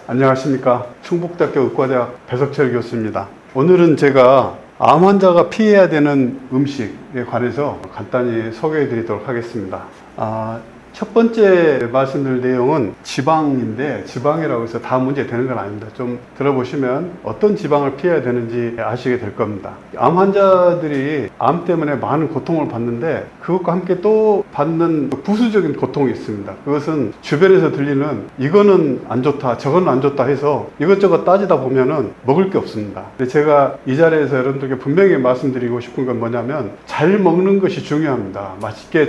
안녕하십니까. 충북대학교 의과대학 배석철 교수입니다. 오늘은 제가 암 환자가 피해야 되는 음식에 관해서 간단히 소개해 드리도록 하겠습니다. 첫 번째 말씀드릴 내용은 지방인데, 지방이라고 해서 다 문제 되는 건 아닙니다. 좀 들어보시면 어떤 지방을 피해야 되는지 아시게 될 겁니다. 암 환자들이 암 때문에 많은 고통을 받는데, 그것과 함께 또 받는 부수적인 고통이 있습니다. 그것은 주변에서 들리는 이거는 안 좋다, 저거는 안 좋다 해서 이것저것 따지다 보면은 먹을 게 없습니다. 근데 제가 이 자리에서 여러분들께 분명히 말씀드리고 싶은 건 뭐냐면, 잘 먹는 것이 중요합니다. 맛있게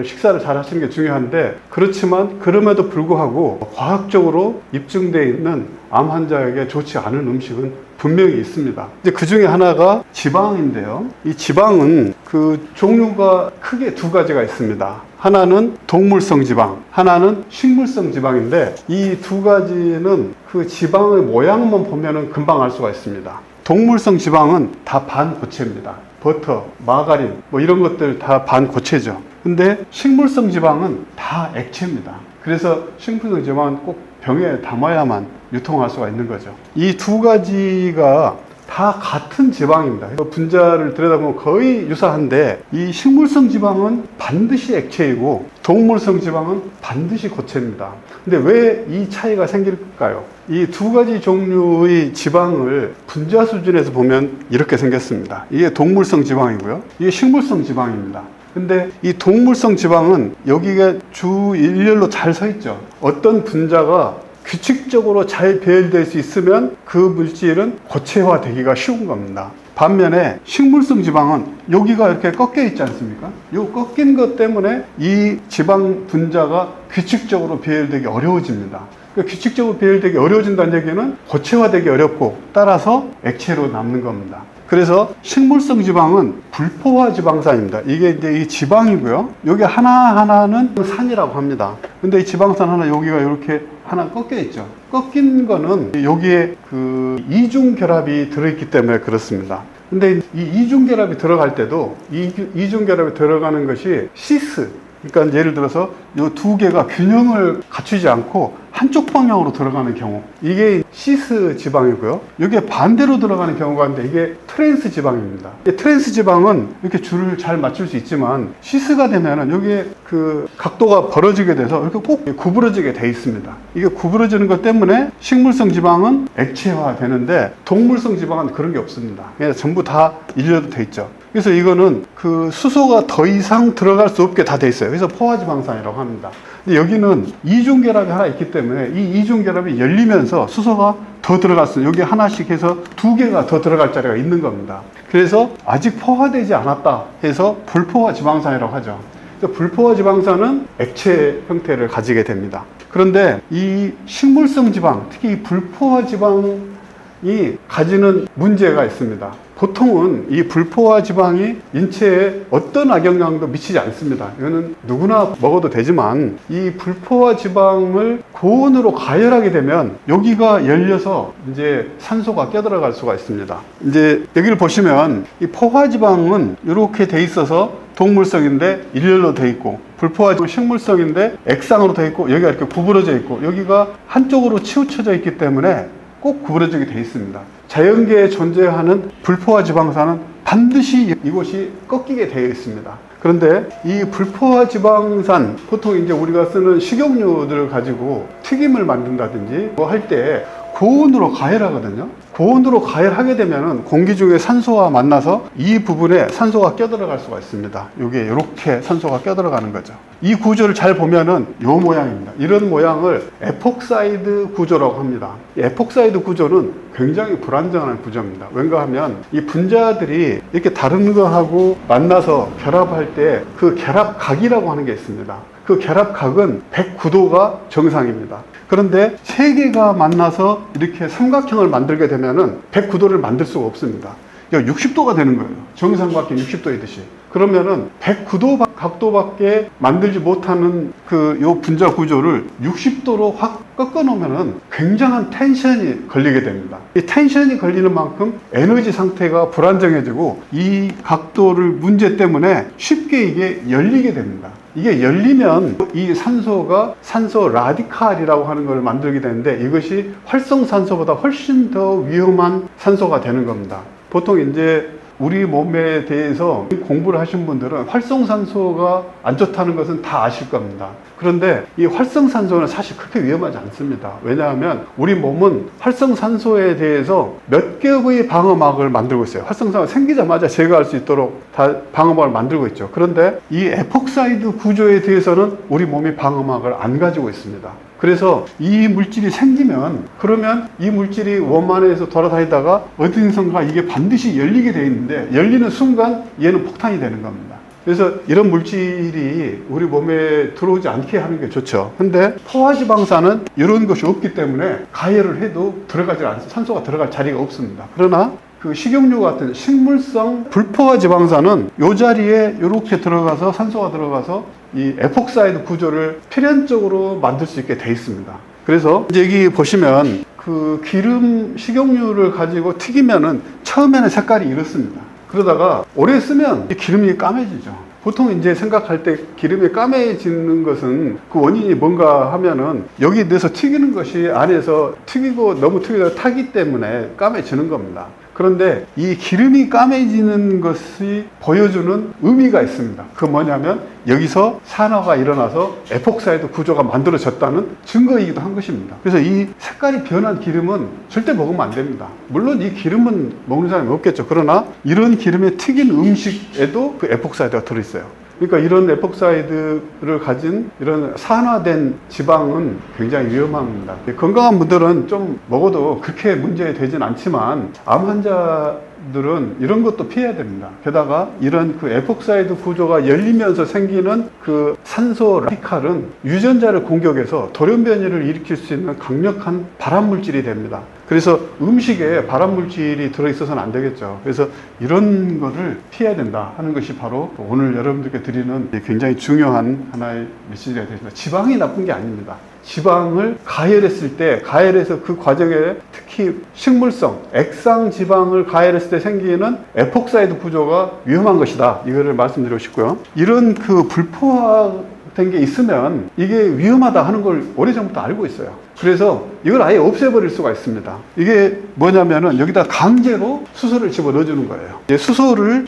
식사를 잘 하시는 게 중요한데, 그렇지만 그럼에도 불구하고 과학적으로 입증되어 있는 암 환자에게 좋지 않은 음식은 분명히 있습니다. 이제 그 중에 하나가 지방인데요. 이 지방은 그 종류가 크게 두 가지가 있습니다. 하나는 동물성 지방, 하나는 식물성 지방인데, 이 두 가지는 그 지방의 모양만 보면은 금방 알 수가 있습니다. 동물성 지방은 다 반고체입니다. 버터, 마가린 뭐 이런 것들 다 반고체죠. 근데 식물성 지방은 다 액체입니다. 그래서 식물성 지방은 꼭 병에 담아야만 유통할 수가 있는 거죠. 이 두 가지가 다 같은 지방입니다. 분자를 들여다보면 거의 유사한데, 이 식물성 지방은 반드시 액체이고 동물성 지방은 반드시 고체입니다. 근데 왜 이 차이가 생길까요? 이 두 가지 종류의 지방을 분자 수준에서 보면 이렇게 생겼습니다. 이게 동물성 지방이고요, 이게 식물성 지방입니다. 근데 이 동물성 지방은 여기가 주 일렬로 잘 서 있죠. 어떤 분자가 규칙적으로 잘 배열될 수 있으면 그 물질은 고체화되기가 쉬운 겁니다. 반면에 식물성 지방은 여기가 이렇게 꺾여 있지 않습니까? 이 꺾인 것 때문에 이 지방 분자가 규칙적으로 배열되기 어려워집니다. 규칙적으로 배열되기 어려워진다는 얘기는 고체화되기 어렵고, 따라서 액체로 남는 겁니다. 그래서 식물성 지방은 불포화 지방산입니다. 이게 이제 이 지방이고요, 여기 하나하나는 산이라고 합니다. 근데 이 지방산 하나 여기가 이렇게 하나 꺾여 있죠. 꺾인 거는 여기에 그 이중결합이 들어있기 때문에 그렇습니다. 근데 이 이중결합이 들어갈 때도 이중결합이 들어가는 것이 시스, 그러니까 예를 들어서 이 두 개가 균형을 갖추지 않고 한쪽 방향으로 들어가는 경우, 이게 시스 지방이고요, 이게 반대로 들어가는 경우가 있는데 이게 트랜스 지방입니다. 트랜스 지방은 이렇게 줄을 잘 맞출 수 있지만, 시스가 되면은 여기에 그 각도가 벌어지게 돼서 이렇게 꼭 구부러지게 돼 있습니다. 이게 구부러지는 것 때문에 식물성 지방은 액체화 되는데, 동물성 지방은 그런 게 없습니다. 그냥 전부 다 일렬로 돼 있죠. 그래서 이거는 그 수소가 더 이상 들어갈 수 없게 다 돼 있어요. 그래서 포화지방산이라고 합니다. 근데 여기는 이중결합이 하나 있기 때문에 이 이중결합이 열리면서 수소가 더 들어갈 수, 여기 하나씩 해서 두 개가 더 들어갈 자리가 있는 겁니다. 그래서 아직 포화되지 않았다 해서 불포화 지방산이라고 하죠. 불포화 지방산은 액체 형태를 가지게 됩니다. 그런데 이 식물성 지방, 특히 이 불포화 지방이 가지는 문제가 있습니다. 보통은 이 불포화 지방이 인체에 어떤 악영향도 미치지 않습니다. 이거는 누구나 먹어도 되지만, 이 불포화 지방을 고온으로 가열하게 되면 여기가 열려서 이제 산소가 껴들어갈 수가 있습니다. 이제 여기를 보시면 이 포화 지방은 이렇게 돼 있어서 동물성인데 일렬로 돼 있고, 불포화 지방은 식물성인데 액상으로 돼 있고, 여기가 이렇게 구부러져 있고, 여기가 한쪽으로 치우쳐져 있기 때문에 꼭 구부러지게 돼 있습니다. 자연계에 존재하는 불포화 지방산은 반드시 이곳이 꺾이게 되어 있습니다. 그런데 이 불포화 지방산, 보통 이제 우리가 쓰는 식용유들을 가지고 튀김을 만든다든지 뭐 할 때 고온으로 가열하거든요. 고온으로 가열하게 되면은 공기 중에 산소와 만나서 이 부분에 산소가 껴들어갈 수가 있습니다. 여기에 이렇게 산소가 껴들어가는 거죠. 이 구조를 잘 보면은 이 모양입니다. 이런 모양을 에폭사이드 구조라고 합니다. 이 에폭사이드 구조는 굉장히 불안정한 구조입니다. 왠가 하면 이 분자들이 이렇게 다른 거하고 만나서 결합할 때 그 결합각이라고 하는 게 있습니다. 그 결합각은 109도가 정상입니다. 그런데 세 개가 만나서 이렇게 삼각형을 만들게 되면은 109도를 만들 수가 없습니다. 60도가 되는 거예요. 정삼각형 60도이듯이. 그러면은 109도 각도밖에 만들지 못하는 요 분자 구조를 60도로 확 꺾어 놓으면은 굉장한 텐션이 걸리게 됩니다. 이 텐션이 걸리는 만큼 에너지 상태가 불안정해지고, 이 각도를 문제 때문에 쉽게 이게 열리게 됩니다. 이게 열리면 이 산소가 산소 라디칼이라고 하는 걸 만들게 되는데 이것이 활성산소보다 훨씬 더 위험한 산소가 되는 겁니다. 보통 이제 우리 몸에 대해서 공부를 하신 분들은 활성산소가 안 좋다는 것은 다 아실 겁니다. 그런데 이 활성산소는 사실 그렇게 위험하지 않습니다. 왜냐하면 우리 몸은 활성산소에 대해서 몇 개의 방어막을 만들고 있어요. 활성산소가 생기자마자 제거할 수 있도록 다 방어막을 만들고 있죠. 그런데 이 에폭사이드 구조에 대해서는 우리 몸이 방어막을 안 가지고 있습니다. 그래서 이 물질이 생기면 그러면 이 물질이 몸 안에서 돌아다니다가 어딘선가 이게 반드시 열리게 돼 있는데 열리는 순간 얘는 폭탄이 되는 겁니다. 그래서 이런 물질이 우리 몸에 들어오지 않게 하는 게 좋죠. 근데 포화지방산은 이런 것이 없기 때문에 가열을 해도 들어가지 않습니다. 산소가 들어갈 자리가 없습니다. 그러나 그 식용유 같은 식물성 불포화 지방산은 이 자리에 이렇게 들어가서 산소가 들어가서 이 에폭사이드 구조를 필연적으로 만들 수 있게 돼 있습니다. 그래서 이제 여기 보시면 그 기름 식용유를 가지고 튀기면은 처음에는 색깔이 이렇습니다. 그러다가 오래 쓰면 기름이 까매지죠. 보통 이제 생각할 때 기름이 까매지는 것은 그 원인이 뭔가 하면은 여기 내서 튀기는 것이 안에서 튀기고 너무 튀기다 타기 때문에 까매지는 겁니다. 그런데 이 기름이 까매지는 것이 보여주는 의미가 있습니다. 그 뭐냐면 여기서 산화가 일어나서 에폭사이드 구조가 만들어졌다는 증거이기도 한 것입니다. 그래서 이 색깔이 변한 기름은 절대 먹으면 안 됩니다. 물론 이 기름은 먹는 사람이 없겠죠. 그러나 이런 기름에 튀긴 음식에도 그 에폭사이드가 들어있어요. 그러니까 이런 에폭사이드를 가진 이런 산화된 지방은 굉장히 위험합니다. 건강한 분들은 좀 먹어도 그렇게 문제되진 않지만 암 환자들은 이런 것도 피해야 됩니다. 게다가 이런 그 에폭사이드 구조가 열리면서 생기는 그 산소 라디칼은 유전자를 공격해서 돌연변이를 일으킬 수 있는 강력한 발암물질이 됩니다. 그래서 음식에 발암물질이 들어있어서는 안 되겠죠. 그래서 이런 거를 피해야 된다 하는 것이 바로 오늘 여러분들께 드리는 굉장히 중요한 하나의 메시지가 되겠습니다. 지방이 나쁜 게 아닙니다. 지방을 가열했을 때, 가열해서 그 과정에 특히 식물성, 액상 지방을 가열했을 때 생기는 에폭사이드 구조가 위험한 것이다. 이거를 말씀드리고 싶고요. 이런 그 불포화된 게 있으면 이게 위험하다 하는 걸 오래전부터 알고 있어요. 그래서 이걸 아예 없애버릴 수가 있습니다. 이게 뭐냐면은 여기다 강제로 수소를 집어 넣어주는 거예요. 수소를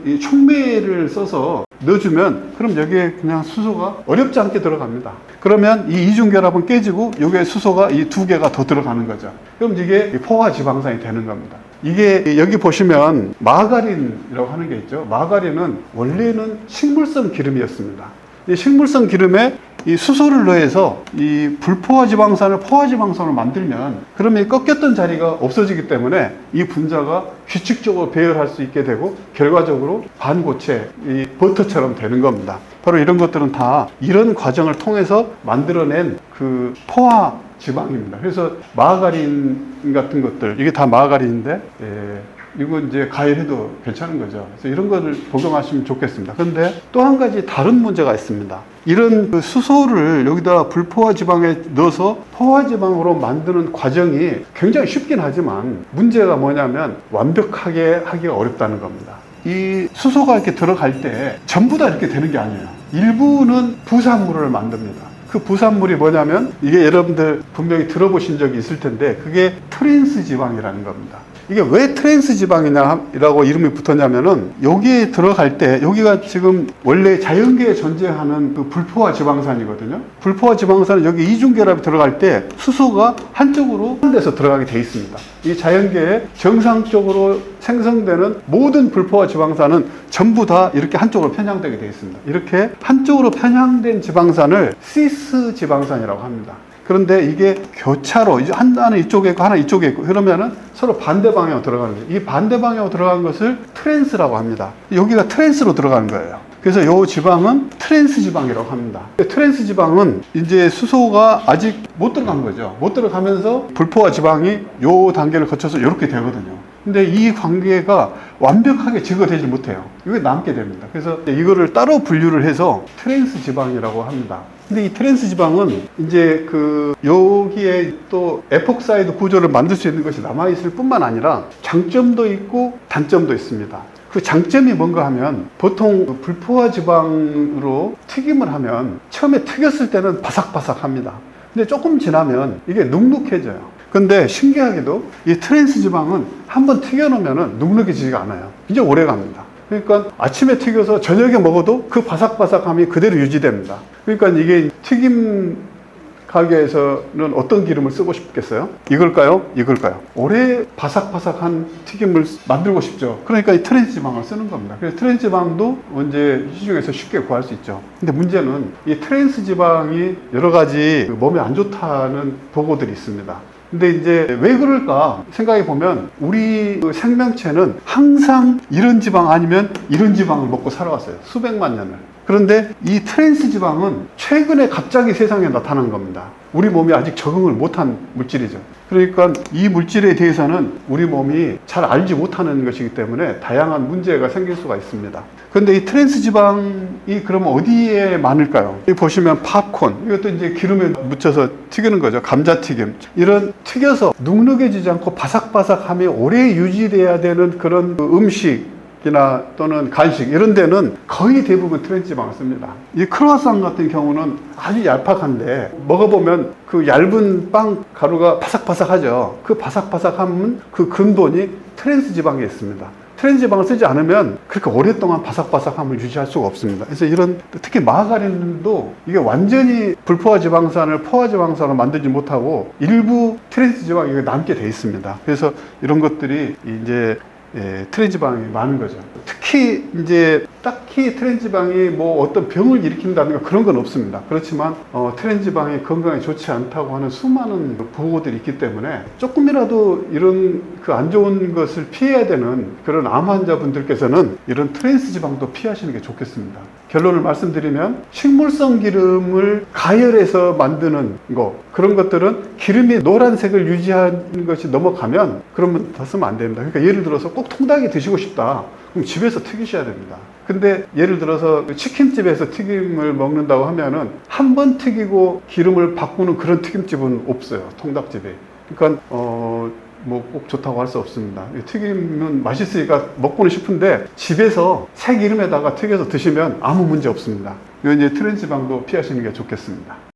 이 촉매를 써서 넣어주면 그럼 여기에 그냥 수소가 어렵지 않게 들어갑니다. 그러면 이 이중결합은 깨지고 여기에 수소가 이 두 개가 더 들어가는 거죠. 그럼 이게 포화지방산이 되는 겁니다. 이게 여기 보시면 마가린이라고 하는 게 있죠. 마가린은 원래는 식물성 기름이었습니다. 이 식물성 기름에 이 수소를 넣어서 이 불포화 지방산을 포화 지방산으로 만들면 그러면 이 꺾였던 자리가 없어지기 때문에 이 분자가 규칙적으로 배열할 수 있게 되고 결과적으로 반고체 이 버터처럼 되는 겁니다. 바로 이런 것들은 다 이런 과정을 통해서 만들어낸 그 포화 지방입니다. 그래서 마가린 같은 것들 이게 다 마가린인데 이거 이제 가열해도 괜찮은 거죠. 그래서 이런 거를 복용하시면 좋겠습니다. 그런데 또 한 가지 다른 문제가 있습니다. 이런 그 수소를 여기다 불포화 지방에 넣어서 포화 지방으로 만드는 과정이 굉장히 쉽긴 하지만 문제가 뭐냐면 완벽하게 하기가 어렵다는 겁니다. 이 수소가 이렇게 들어갈 때 전부 다 이렇게 되는 게 아니에요. 일부는 부산물을 만듭니다. 그 부산물이 뭐냐면 이게 여러분들 분명히 들어보신 적이 있을 텐데 그게 트랜스 지방이라는 겁니다. 이게 왜 트랜스 지방이라고 이름이 붙었냐면은 여기에 들어갈 때 여기가 지금 원래 자연계에 존재하는 그 불포화 지방산이거든요. 불포화 지방산은 여기 이중결합이 들어갈 때 수소가 한쪽으로 한 데서 들어가게 돼 있습니다. 이 자연계에 정상적으로 생성되는 모든 불포화 지방산은 전부 다 이렇게 한쪽으로 편향되게 돼 있습니다. 이렇게 한쪽으로 편향된 지방산을 시스 지방산이라고 합니다. 그런데 이게 교차로 하나는 이쪽에 있고 하나 이쪽에 있고 그러면은 서로 반대 방향으로 들어가는 거예요. 이 반대 방향으로 들어간 것을 트랜스라고 합니다. 여기가 트랜스로 들어가는 거예요. 그래서 이 지방은 트랜스 지방이라고 합니다. 트랜스 지방은 이제 수소가 아직 못 들어간 거죠. 못 들어가면서 불포화 지방이 이 단계를 거쳐서 이렇게 되거든요. 근데 이 관계가 완벽하게 제거되지 못해요. 이게 남게 됩니다. 그래서 이거를 따로 분류를 해서 트랜스 지방이라고 합니다. 근데 이 트랜스 지방은 이제 여기에 또 에폭사이드 구조를 만들 수 있는 것이 남아있을 뿐만 아니라 장점도 있고 단점도 있습니다. 그 장점이 뭔가 하면 보통 불포화 지방으로 튀김을 하면 처음에 튀겼을 때는 바삭바삭합니다. 근데 조금 지나면 이게 눅눅해져요. 근데 신기하게도 이 트랜스 지방은 한번 튀겨놓으면 눅눅해지지가 않아요. 이제 오래 갑니다. 그러니까 아침에 튀겨서 저녁에 먹어도 그 바삭바삭함이 그대로 유지됩니다. 그러니까 이게 튀김 가게에서는 어떤 기름을 쓰고 싶겠어요? 이걸까요? 이걸까요? 오래 바삭바삭한 튀김을 만들고 싶죠. 그러니까 이 트랜스 지방을 쓰는 겁니다. 그래서 트랜스 지방도 언제 시중에서 쉽게 구할 수 있죠. 근데 문제는 이 트랜스 지방이 여러 가지 몸에 안 좋다는 보고들이 있습니다. 근데 이제 왜 그럴까 생각해 보면 우리 생명체는 항상 이런 지방 아니면 이런 지방을 먹고 살아왔어요. 수백만 년을. 그런데 이 트랜스 지방은 최근에 갑자기 세상에 나타난 겁니다. 우리 몸이 아직 적응을 못한 물질이죠. 그러니까 이 물질에 대해서는 우리 몸이 잘 알지 못하는 것이기 때문에 다양한 문제가 생길 수가 있습니다. 그런데 이 트랜스 지방이 그러면 어디에 많을까요? 여기 보시면 팝콘, 이것도 이제 기름에 묻혀서 튀기는 거죠. 감자튀김. 이런 튀겨서 눅눅해지지 않고 바삭바삭함이 오래 유지돼야 되는 그런 음식이나 또는 간식 이런 데는 거의 대부분 트랜스 지방을 씁니다. 이 크루아상 같은 경우는 아주 얄팍한데 먹어보면 그 얇은 빵 가루가 바삭바삭하죠. 그 바삭바삭함은 그 근본이 트랜스 지방에 있습니다. 트랜스 지방을 쓰지 않으면 그렇게 오랫동안 바삭바삭함을 유지할 수가 없습니다. 그래서 이런 특히 마가린도 이게 완전히 불포화 지방산을 포화 지방산으로 만들지 못하고 일부 트랜스 지방이 남게 돼 있습니다. 그래서 이런 것들이 이제 트랜스 지방이 많은 거죠. 특히 이제 딱히 트랜스 지방이 뭐 어떤 병을 일으킨다든가 그런 건 없습니다. 그렇지만 트랜스 지방이 건강에 좋지 않다고 하는 수많은 보고들이 있기 때문에 조금이라도 이런 그 안 좋은 것을 피해야 되는 그런 암 환자분들께서는 이런 트랜스 지방도 피하시는 게 좋겠습니다. 결론을 말씀드리면 식물성 기름을 가열해서 만드는 거 그런 것들은 기름이 노란색을 유지하는 것이 넘어가면 그러면 더 쓰면 안 됩니다. 그러니까 예를 들어서 꼭 통닭이 드시고 싶다. 그럼 집에서 튀기셔야 됩니다. 근데 예를 들어서 치킨집에서 튀김을 먹는다고 하면은 한 번 튀기고 기름을 바꾸는 그런 튀김집은 없어요. 통닭집에. 그러니까 뭐 꼭 좋다고 할 수 없습니다. 튀김은 맛있으니까 먹고는 싶은데 집에서 새 기름에다가 튀겨서 드시면 아무 문제 없습니다. 이제 트랜스 지방도 피하시는 게 좋겠습니다.